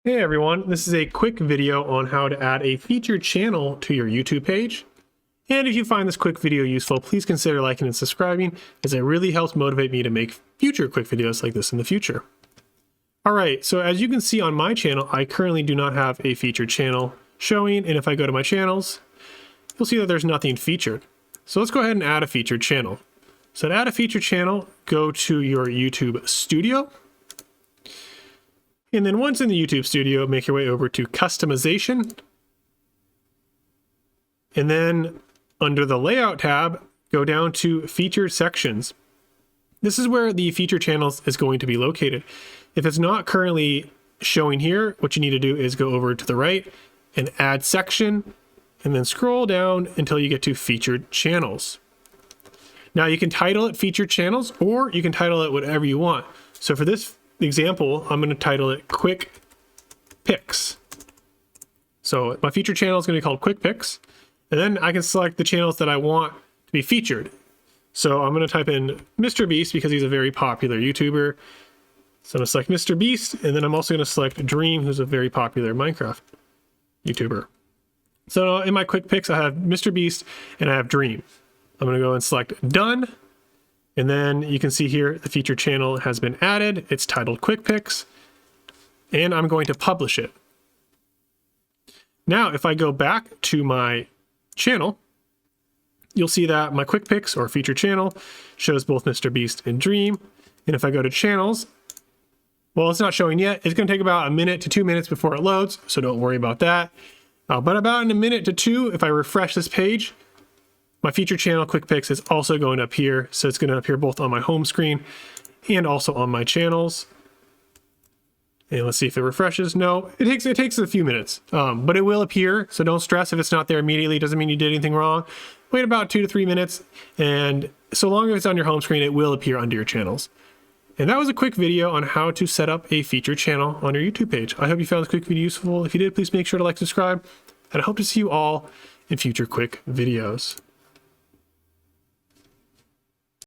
Hey everyone, this is a quick video on how to add a featured channel to your YouTube page. And if you find this quick video useful, please consider liking and subscribing, as it really helps motivate me to make future quick videos like this in the future. Alright, so as you can see on my channel, I currently do not have a featured channel showing, and if I go to my channels, you'll see that there's nothing featured. So let's go ahead and add a featured channel. So to add a featured channel, go to your YouTube Studio. And then once in the YouTube Studio, make your way over to Customization. And then under the Layout tab, go down to Featured Sections. This is where the featured channels is going to be located. If it's not currently showing here, what you need to do is go over to the right and Add Section, and then scroll down until you get to Featured Channels. Now you can title it Featured Channels, or you can title it whatever you want. So for this example, I'm going to title it Quick Picks. So my featured channel is going to be called Quick Picks, and then I can select the channels that I want to be featured. So I'm going to type in Mr. Beast because he's a very popular YouTuber. So I'm going to select Mr. Beast, and then I'm also going to select Dream, who's a very popular Minecraft YouTuber. So in my Quick Picks, I have Mr. Beast and I have Dream. I'm going to go and select Done. And then you can see here the featured channel has been added. It's titled Quick Picks, and I'm going to publish it. Now, if I go back to my channel, you'll see that my Quick Picks or featured channel shows both Mr. Beast and Dream. And if I go to channels, well, it's not showing yet. It's going to take about 1 to 2 minutes before it loads, so don't worry about that. But about in 1 to 2 minutes, if I refresh this page, my featured channel, Quick Picks, is also going to appear. So it's going to appear both on my home screen and also on my channels. And let's see if it refreshes. No, it takes a few minutes, but it will appear. So don't stress if it's not there immediately. It doesn't mean you did anything wrong. Wait about 2 to 3 minutes. And so long as it's on your home screen, it will appear under your channels. And that was a quick video on how to set up a featured channel on your YouTube page. I hope you found this quick video useful. If you did, please make sure to like, subscribe, and I hope to see you all in future quick videos.